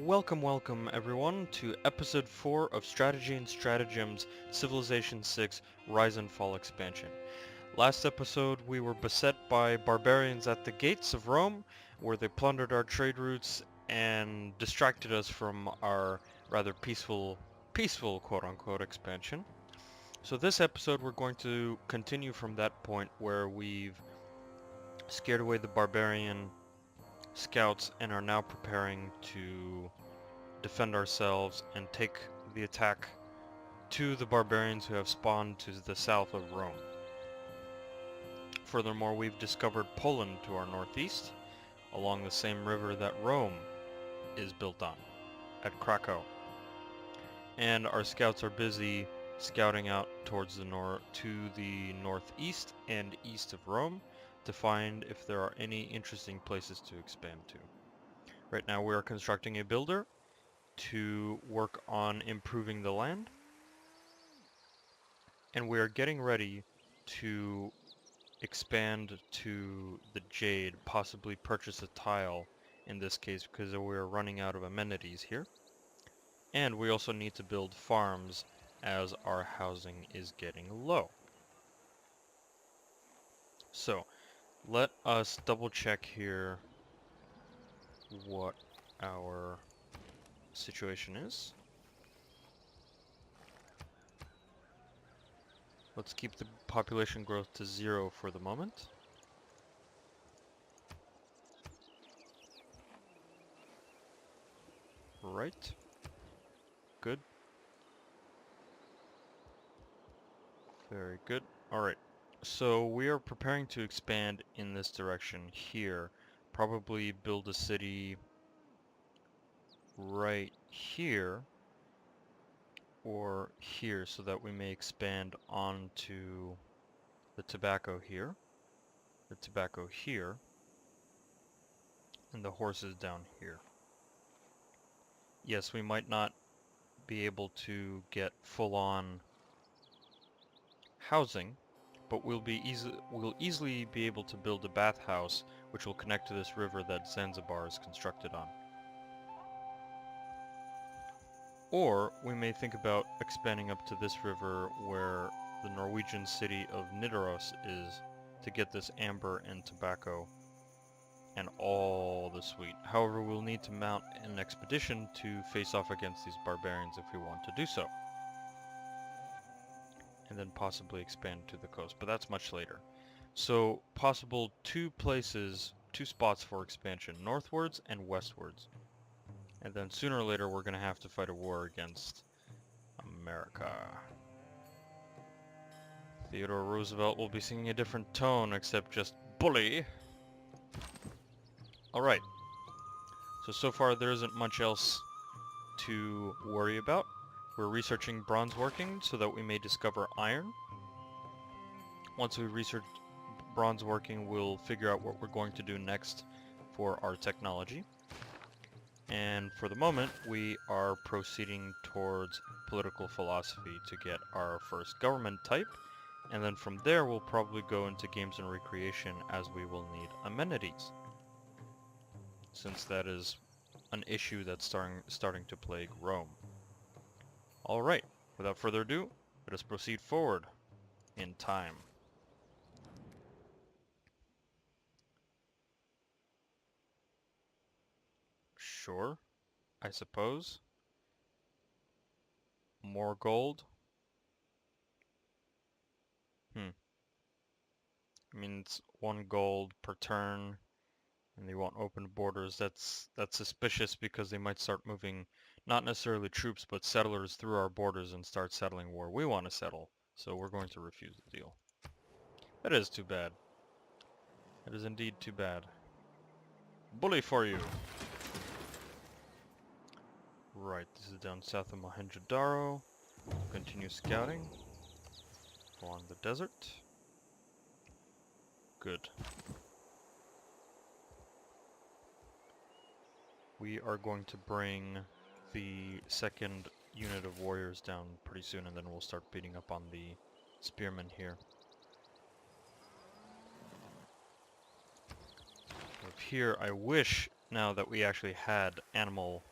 Welcome everyone to episode 4 of Strategy and Stratagems Civilization 6 Rise and Fall expansion. Last episode we were beset by barbarians at the gates of Rome, where they plundered our trade routes and distracted us from our rather peaceful quote-unquote expansion. So this episode we're going to continue from that point where we've scared away the barbarian scouts and are now preparing to defend ourselves and take the attack to the barbarians who have spawned to the south of Rome. Furthermore, we've discovered Poland to our northeast, along the same river that Rome is built on, at Krakow. And our scouts are busy scouting out towards the northeast and east of Rome to find if there are any interesting places to expand to. Right now we are constructing a builder to work on improving the land, and we are getting ready to expand to the Jade, possibly purchase a tile in this case because we are running out of amenities here. And we also need to build farms as our housing is getting low. So let us double check here what our situation is. Let's keep the population growth to 0 for the moment. Right. Good. Very good. Alright. So we are preparing to expand in this direction here. Probably build a city right here or here so that we may expand onto the tobacco here, and the horses down here. Yes, we might not be able to get full-on housing, but we'll easily be able to build a bathhouse which will connect to this river that Zanzibar is constructed on. Or we may think about expanding up to this river where the Norwegian city of Nidaros is to get this amber and tobacco and all the sweet. However, we'll need to mount an expedition to face off against these barbarians if we want to do so. And then possibly expand to the coast, but that's much later. So possible two spots for expansion, northwards and westwards. And then sooner or later we're going to have to fight a war against America. Theodore Roosevelt will be singing a different tone, except just bully. Alright. So far there isn't much else to worry about. We're researching bronze working so that we may discover iron. Once we research bronze working, we'll figure out what we're going to do next for our technology. And for the moment, we are proceeding towards political philosophy to get our first government type, and then from there we'll probably go into games and recreation as we will need amenities, since that is an issue that's starting to plague Rome. Alright, without further ado, let us proceed forward in time. Sure, I suppose. More gold? I mean, it's 1 gold per turn, and they won't open borders. That's suspicious because they might start moving not necessarily troops, but settlers through our borders and start settling where we want to settle. So we're going to refuse the deal. That is too bad. That is indeed too bad. Bully for you! Right, this is down south of Mohenjo-Daro. Continue scouting along the desert. Good. We are going to bring the second unit of warriors down pretty soon, and then we'll start beating up on the spearmen here. Up here, I wish now that we actually had animal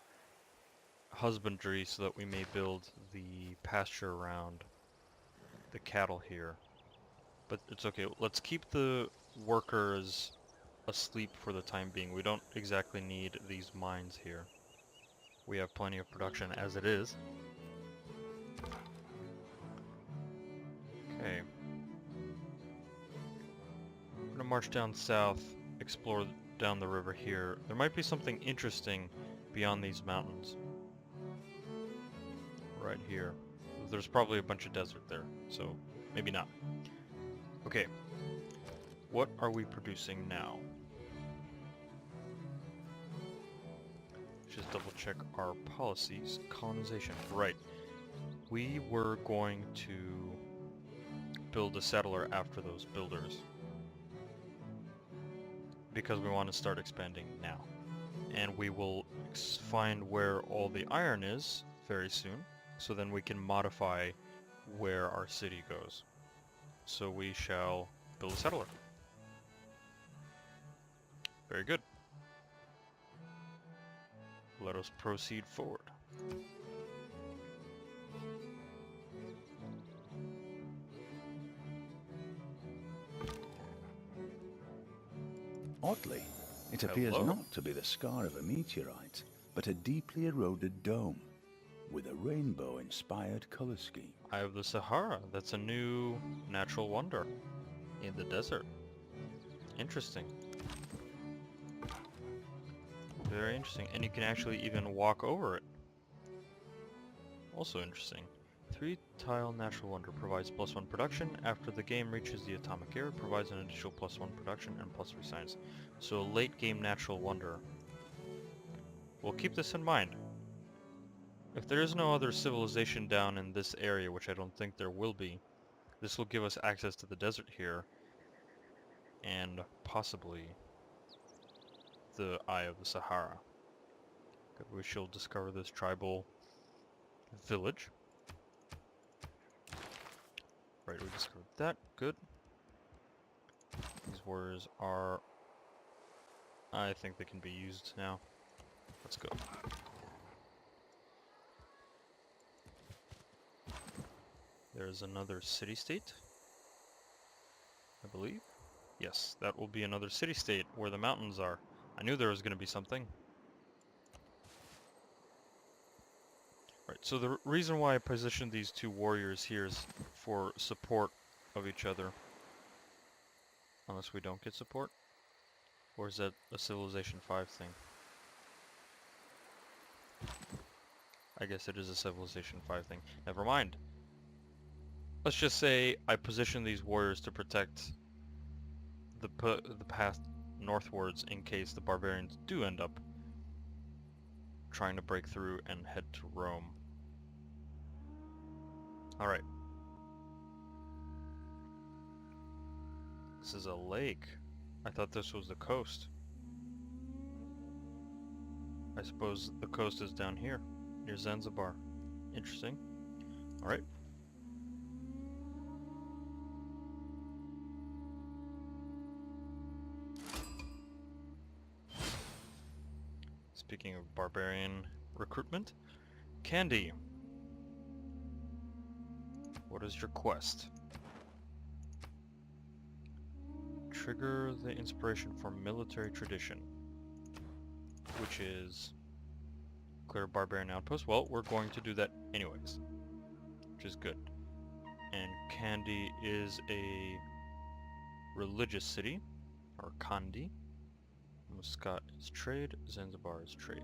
husbandry so that we may build the pasture around the cattle here. But it's okay. Let's keep the workers asleep for the time being. We don't exactly need these mines here. We have plenty of production as it is. Okay. I'm gonna march down south, explore down the river here. There might be something interesting beyond these mountains. Right here. There's probably a bunch of desert there, so maybe not. Okay. What are we producing now? Just double check our policies. Colonization. Right. We were going to build a settler after those builders, because we want to start expanding now. And we will find where all the iron is very soon, so then we can modify where our city goes. So we shall build a settler. Very good. Let us proceed forward. Oddly, it appears Hello. not to be the scar of a meteorite, but a deeply eroded dome with a rainbow-inspired color scheme. Eye of the Sahara. That's a new natural wonder in the desert. Interesting. Very interesting. And you can actually even walk over it. Also interesting. 3-tile natural wonder provides +1 production. After the game reaches the atomic era, provides an additional +1 production and +3 science. So a late game natural wonder. We'll keep this in mind. If there is no other civilization down in this area, which I don't think there will be, this will give us access to the desert here, and possibly the Eye of the Sahara. Good, we shall discover this tribal village. Right, we discovered that. Good. These warriors are... I think they can be used now. Let's go. There's another city-state, I believe. Yes, that will be another city-state where the mountains are. I knew there was going to be something. Right, so the reason why I positioned these two warriors here is for support of each other. Unless we don't get support? Or is that a Civilization 5 thing? I guess it is a Civilization 5 thing. Never mind. Let's just say I position these warriors to protect the path northwards in case the barbarians do end up trying to break through and head to Rome. Alright. This is a lake. I thought this was the coast. I suppose the coast is down here, near Zanzibar. Interesting. Alright. Speaking of barbarian recruitment, Candy. What is your quest? Trigger the inspiration for military tradition, which is clear barbarian outpost. Well, we're going to do that anyways, which is good. And Candy is a religious city, or Kandi. Muscat is trade, Zanzibar is trade.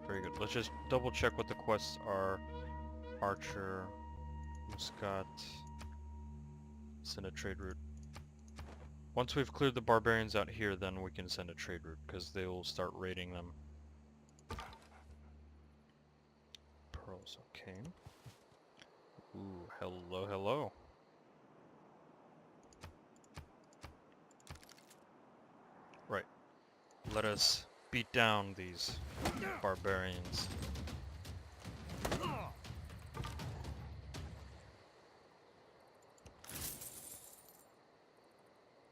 Very good. Let's just double check what the quests are. Archer, Muscat, send a trade route. Once we've cleared the barbarians out here, then we can send a trade route, because they will start raiding them. Pearls, okay. Ooh, hello, hello. Right. Let us beat down these barbarians.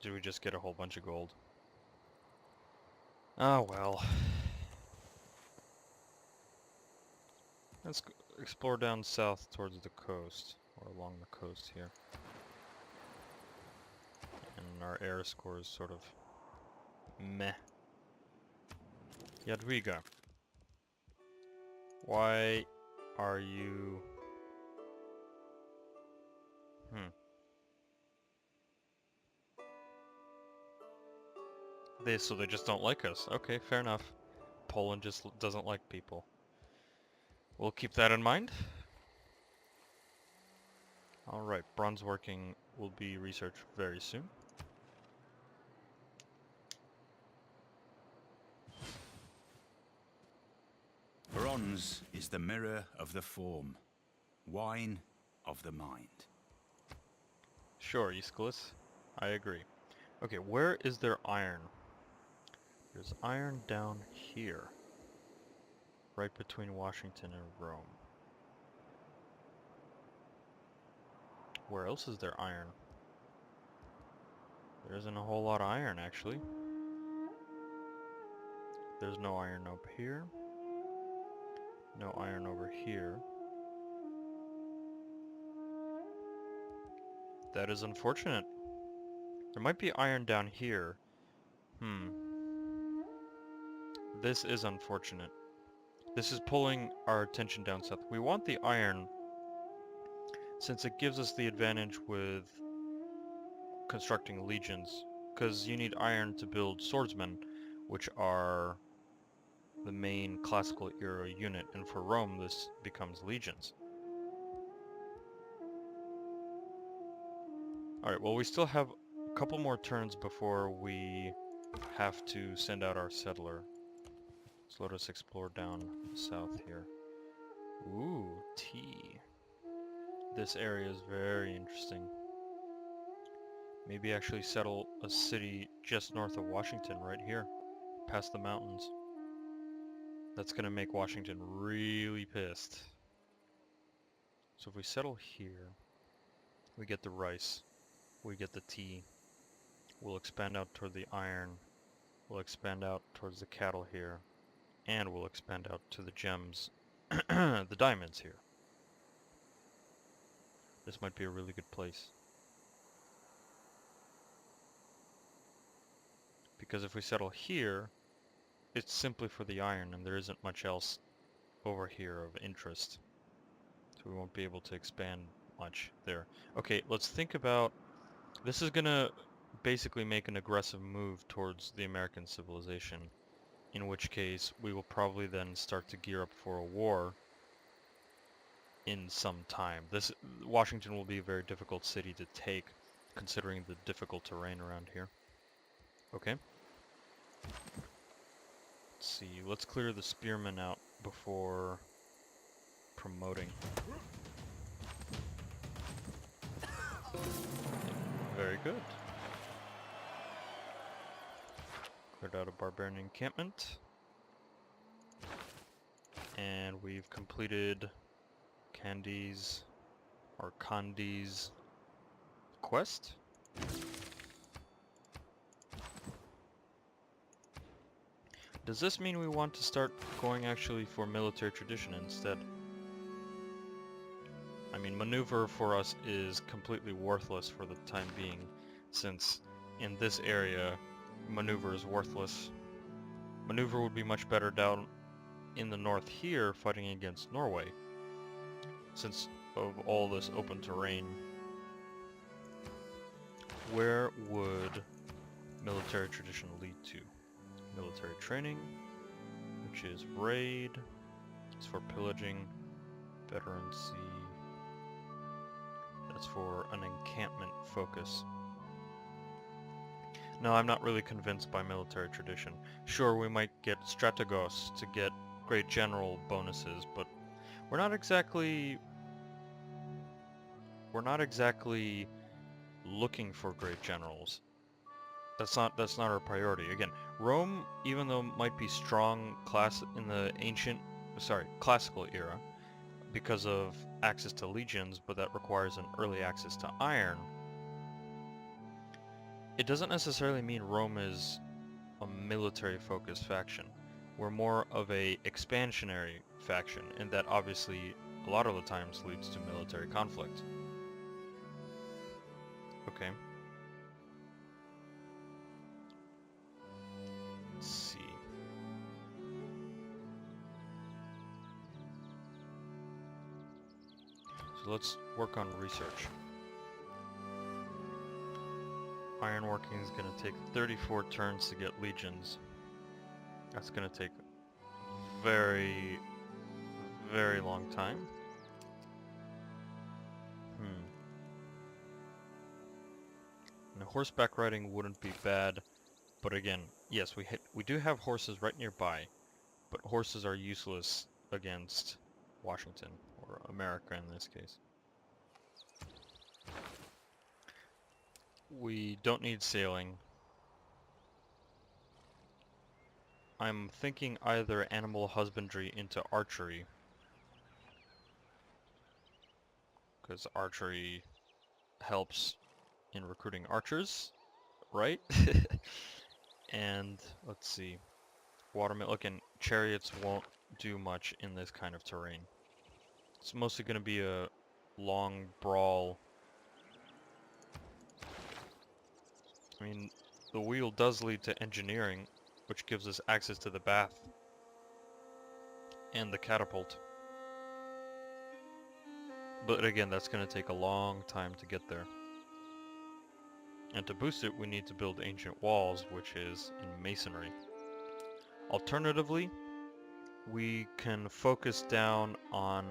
Did we just get a whole bunch of gold? Oh well. Let's explore down south towards the coast, or along the coast here. And our air score is sort of meh. Jadwiga, why are you... So they just don't like us. Okay, fair enough. Poland just doesn't like people. We'll keep that in mind. Alright, bronze working will be researched very soon. Bronze is the mirror of the form, wine of the mind. Sure, Aeschylus. I agree. Okay, where is there iron? There's iron down here. Right between Washington and Rome. Where else is there iron? There isn't a whole lot of iron, actually. There's no iron up here. No iron over here. That is unfortunate. There might be iron down here. This is unfortunate. This is pulling our attention down south. We want the iron since it gives us the advantage with constructing legions, because you need iron to build swordsmen, which are the main classical era unit, and for Rome this becomes legions. Alright, well we still have a couple more turns before we have to send out our settler. So let us explore down south here. Ooh, tea. This area is very interesting. Maybe actually settle a city just north of Washington right here, past the mountains. That's gonna make Washington really pissed. So if we settle here, we get the rice, we get the tea, we'll expand out toward the iron, we'll expand out towards the cattle here, and we'll expand out to the gems, the diamonds here. This might be a really good place. Because if we settle here, it's simply for the iron and there isn't much else over here of interest. So we won't be able to expand much there. Okay, let's think about... This is gonna basically make an aggressive move towards the American civilization, in which case we will probably then start to gear up for a war in some time. Washington will be a very difficult city to take, considering the difficult terrain around here. Okay. Let's see, let's clear the spearmen out before promoting. Very good. Cleared out a barbarian encampment. And we've completed Candy's quest. Does this mean we want to start going actually for military tradition instead? I mean, maneuver for us is completely worthless for the time being, since in this area, maneuver is worthless. Maneuver would be much better down in the north here, fighting against Norway, since of all this open terrain. Where would military tradition lead to? Military training, which is raid, it's for pillaging, veterancy, that's for an encampment focus. No, I'm not really convinced by military tradition. Sure, we might get Strategos to get great general bonuses, but we're not exactly looking for great generals. That's not our priority. Again, Rome, even though it might be strong in the classical era, because of access to legions, but that requires an early access to iron, it doesn't necessarily mean Rome is a military-focused faction. We're more of a expansionary faction, and that obviously a lot of the times leads to military conflict. Okay. Let's see. So let's work on research. Ironworking is going to take 34 turns to get legions. That's going to take very, very long time. And horseback riding wouldn't be bad, but again, yes, we do have horses right nearby, but horses are useless against Washington, or America in this case. We don't need sailing. I'm thinking either animal husbandry into archery, because archery helps in recruiting archers, right? And let's see, watermill, and chariots won't do much in this kind of terrain. It's mostly going to be a long brawl. I mean, the wheel does lead to engineering, which gives us access to the bath and the catapult. But again, that's going to take a long time to get there. And to boost it, we need to build ancient walls, which is in masonry. Alternatively, we can focus down on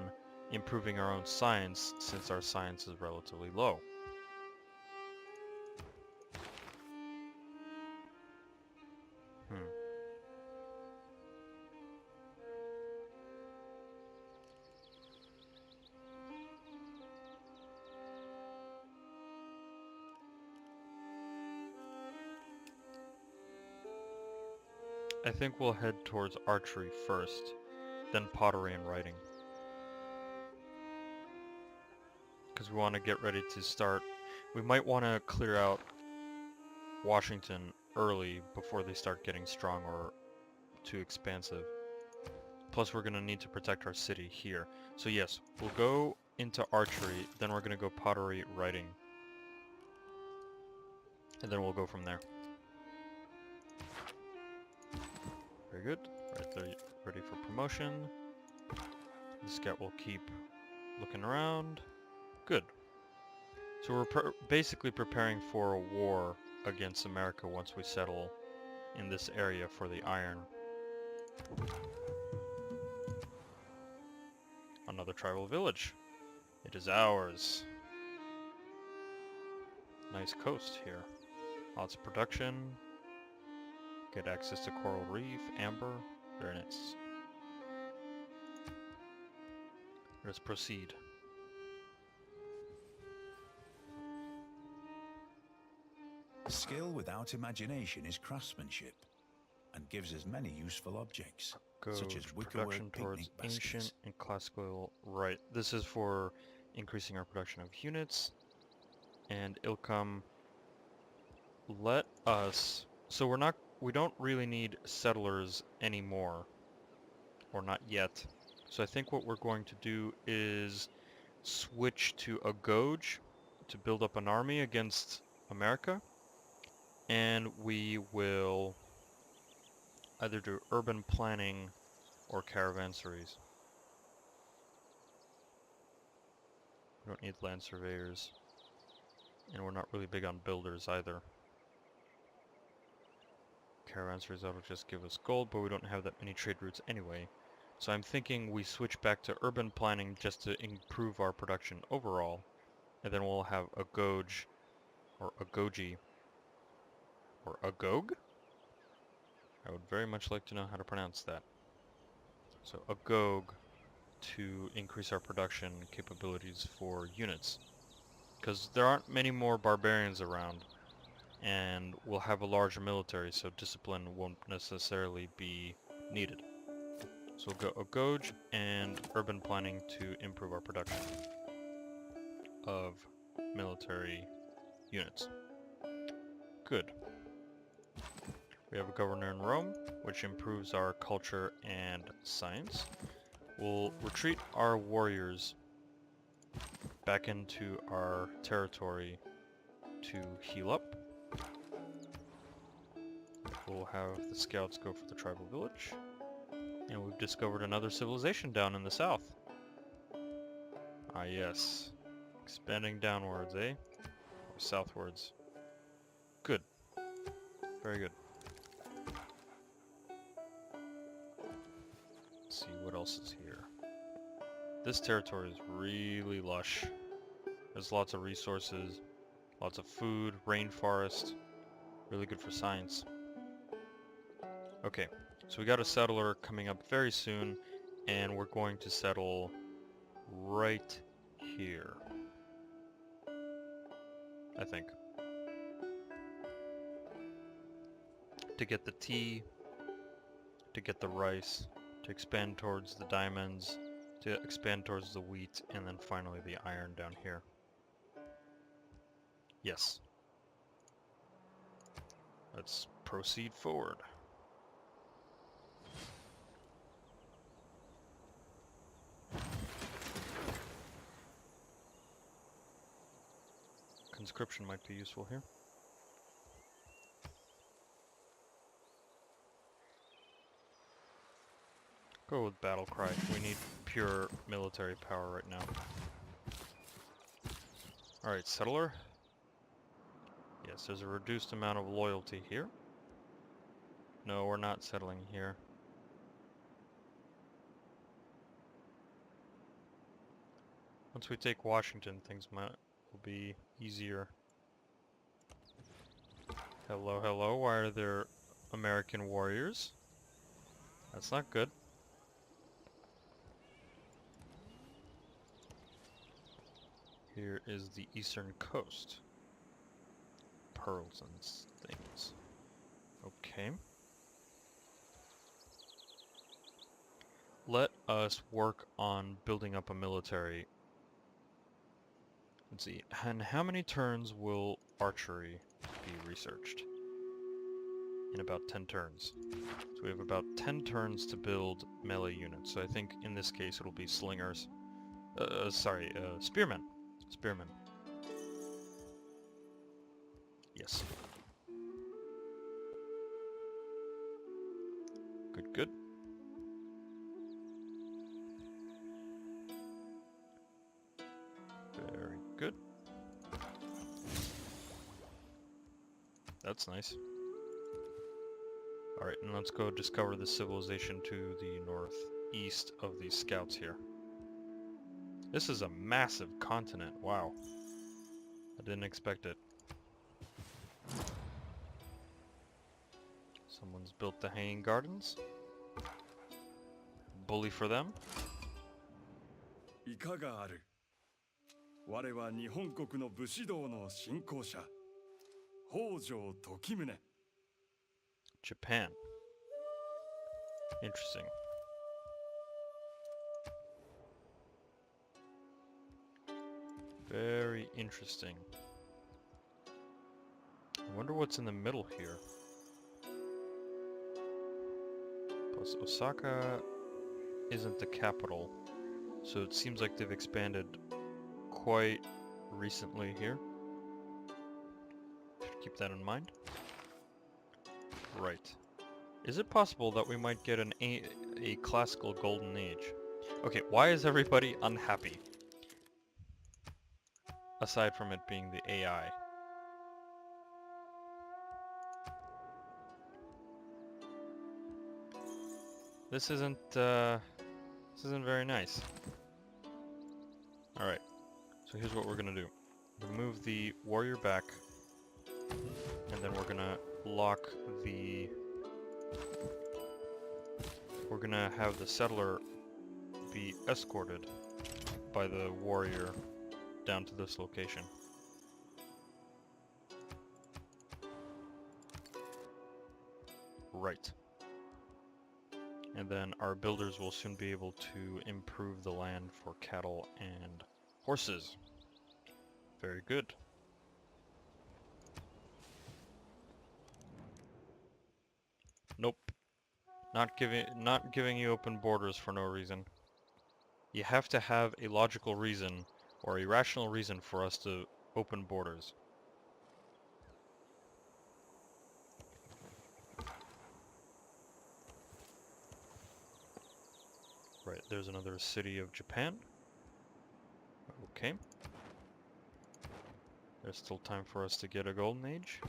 improving our own science, since our science is relatively low. I think we'll head towards archery first, then pottery and writing. Because we want to get ready to start. We might want to clear out Washington early before they start getting strong or too expansive. Plus we're going to need to protect our city here. So yes, we'll go into archery, then we're going to go pottery, writing. And then we'll go from there. Very good. Right there, ready for promotion. The scout will keep looking around. Good. So we're basically preparing for a war against America once we settle in this area for the iron. Another tribal village. It is ours. Nice coast here. Lots of production. Get access to coral reef, amber. Very nice. Let's proceed. Skill without imagination is craftsmanship, and gives us many useful objects, such as Production wickerwork towards picnic baskets. ancient and classical. Right. This is for increasing our production of units. And Ilkham, let us. So we don't really need settlers anymore, or not yet. So I think what we're going to do is switch to a Gauge to build up an army against America, and we will either do urban planning or caravansaries. We don't need land surveyors, and we're not really big on builders either. Caravansaries, that'll just give us gold, but we don't have that many trade routes anyway. So I'm thinking we switch back to urban planning just to improve our production overall, and then we'll have a Gauge, or a Goji, or a Gog? I would very much like to know how to pronounce that. So a Gog to increase our production capabilities for units. Because there aren't many more barbarians around, and we'll have a larger military, so discipline won't necessarily be needed. So we'll go a Gauge and urban planning to improve our production of military units. Good. We have a governor in Rome, which improves our culture and science. We'll retreat our warriors back into our territory to heal up. We'll have the scouts go for the tribal village. And we've discovered another civilization down in the south. Ah yes. Expanding downwards, eh? Or southwards. Good. Very good. Let's see what else is here. This territory is really lush. There's lots of resources, lots of food, rainforest. Really good for science. Okay, so we got a settler coming up very soon, and we're going to settle right here. I think. To get the tea, to get the rice, to expand towards the diamonds, to expand towards the wheat, and then finally the iron down here. Yes. Let's proceed forward. Conscription might be useful here. Go with battle cry. We need pure military power right now. Alright, settler. Yes, there's a reduced amount of loyalty here. No, we're not settling here. Once we take Washington, things will be easier. Hello, hello, why are there American warriors? That's not good. Here is the eastern coast. Pearls and things. Okay. Let us work on building up a military. Let's see, and how many turns will archery be researched? In about 10 turns. So we have about 10 turns to build melee units. So I think in this case it'll be slingers. Spearmen. Spearmen. Yes. Good, good. Very good. That's nice. Alright, and let's go discover the civilization to the northeast of these scouts here. This is a massive continent, wow. I didn't expect it. Someone's built the hanging gardens. Bully for them. いかがある。我は日本国の武士道の信仰者、北条時宗。Japan. Interesting. Very interesting. I wonder what's in the middle here. Plus, Osaka isn't the capital, so it seems like they've expanded quite recently here. Should keep that in mind. Right. Is it possible that we might get a classical golden age? Okay, why is everybody unhappy? Aside from it being the AI. This isn't very nice. Alright, so here's what we're gonna do. We'll move the warrior back, and then we're gonna lock the... We're gonna have the settler be escorted by the warrior down to this location. Right. And then our builders will soon be able to improve the land for cattle and horses. Very good. Nope. Not giving you open borders for no reason. You have to have a logical reason or a rational reason for us to open borders. Right, there's another city of Japan. Okay. There's still time for us to get a golden age.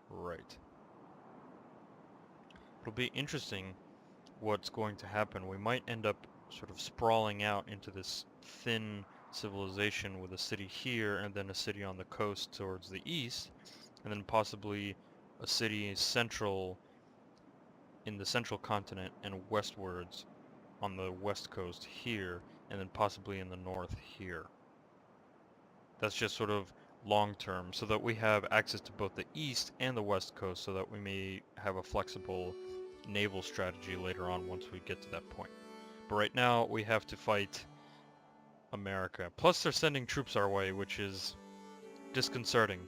Right. It'll be interesting what's going to happen. We might end up sort of sprawling out into this thin civilization with a city here and then a city on the coast towards the east, and then possibly a city central in the central continent and westwards on the west coast here, and then possibly in the north here. That's just sort of long term, so that we have access to both the east and the west coast, so that we may have a flexible naval strategy later on once we get to that point. But right now we have to fight America. Plus they're sending troops our way, which is disconcerting.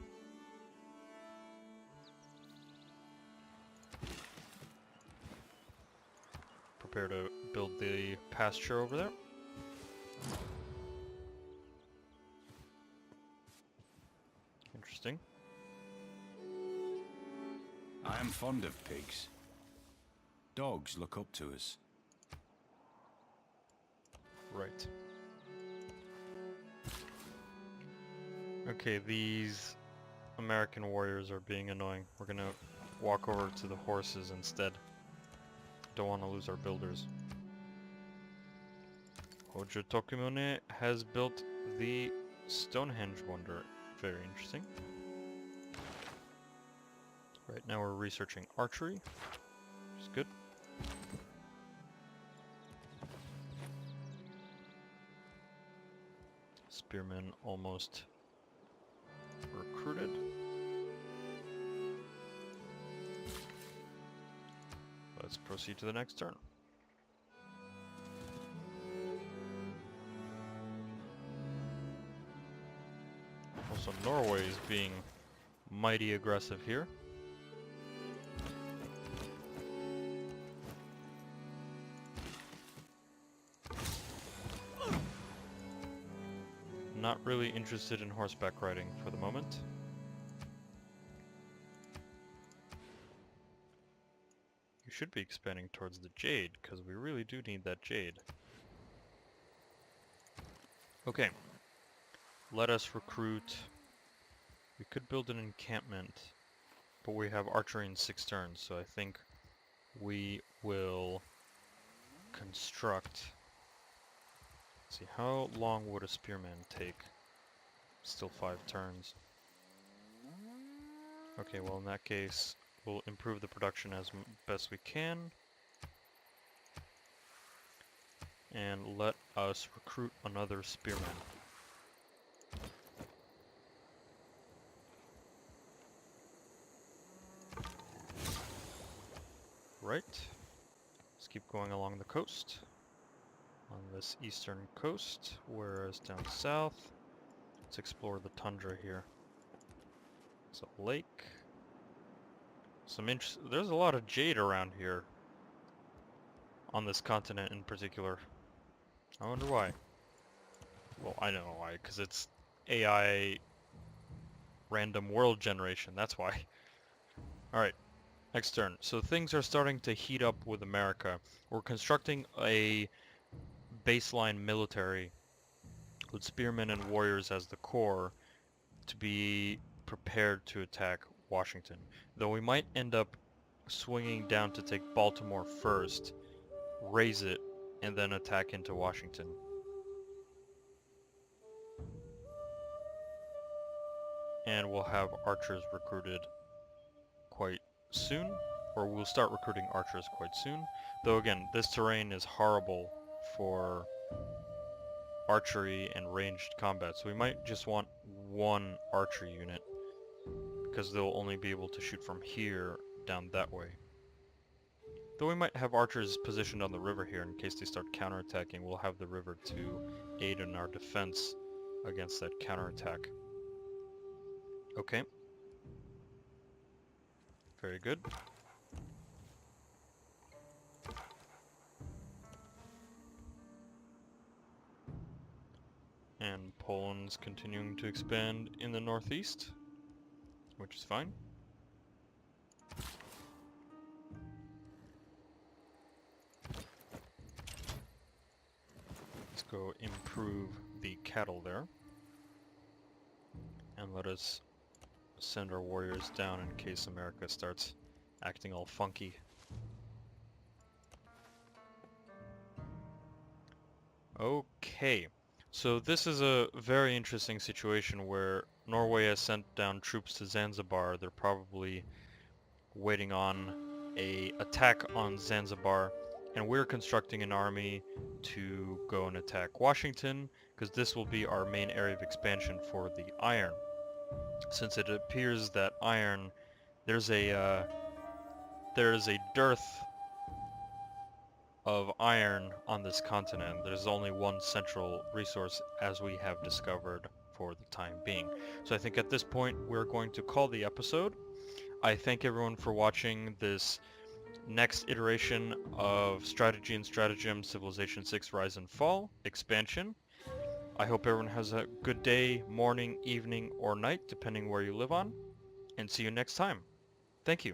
Prepare to build the pasture over there. Interesting. I am fond of pigs. Dogs look up to us. Right. Okay, these American warriors are being annoying. We're gonna walk over to the horses instead. Don't want to lose our builders. Hojo Tokimune has built the Stonehenge wonder. Very interesting. Right now we're researching archery, which is good. Spearmen almost recruited. Let's proceed to the next turn. Also, Norway is being mighty aggressive here. Not really interested in horseback riding for the moment. You should be expanding towards the jade, because we really do need that jade. Okay. Let us recruit. We could build an encampment, but we have archery in 6 turns, so I think we will construct. Let's see, how long would a spearman take? Still 5 turns. Okay, well in that case, we'll improve the production as best we can. And let us recruit another spearman. Right. Let's keep going along the coast. On this eastern coast, whereas down south, let's explore the tundra here. It's a lake. There's a lot of jade around here. On this continent in particular. I wonder why. Well, I know why, because it's AI random world generation, that's why. Alright, next turn. So things are starting to heat up with America. We're constructing a baseline military with spearmen and warriors as the core to be prepared to attack Washington. Though we might end up swinging down to take Baltimore first, raise it, and then attack into Washington. And we'll have archers recruited quite soon, or we'll start recruiting archers quite soon. Though again, this terrain is horrible for archery and ranged combat, so we might just want one archery unit, because they'll only be able to shoot from here down that way. Though we might have archers positioned on the river here in case they start counterattacking. We'll have the river to aid in our defense against that counterattack. Okay. Very good. And Poland's continuing to expand in the northeast, which is fine. Let's go improve the cattle there. And let us send our warriors down in case America starts acting all funky. Okay, so this is a very interesting situation where Norway has sent down troops to Zanzibar. They're probably waiting on a attack on Zanzibar, and we're constructing an army to go and attack Washington, because this will be our main area of expansion for the iron. Since it appears that iron, there's a dearth of iron on this continent. There's only one central resource, as we have discovered for the time being. So I think at this point we're going to call the episode. I thank everyone for watching this next iteration of Strategy and Stratagem Civilization 6 Rise and Fall expansion. I hope everyone has a good day, morning, evening, or night, depending where you live on, and see you next time. Thank you.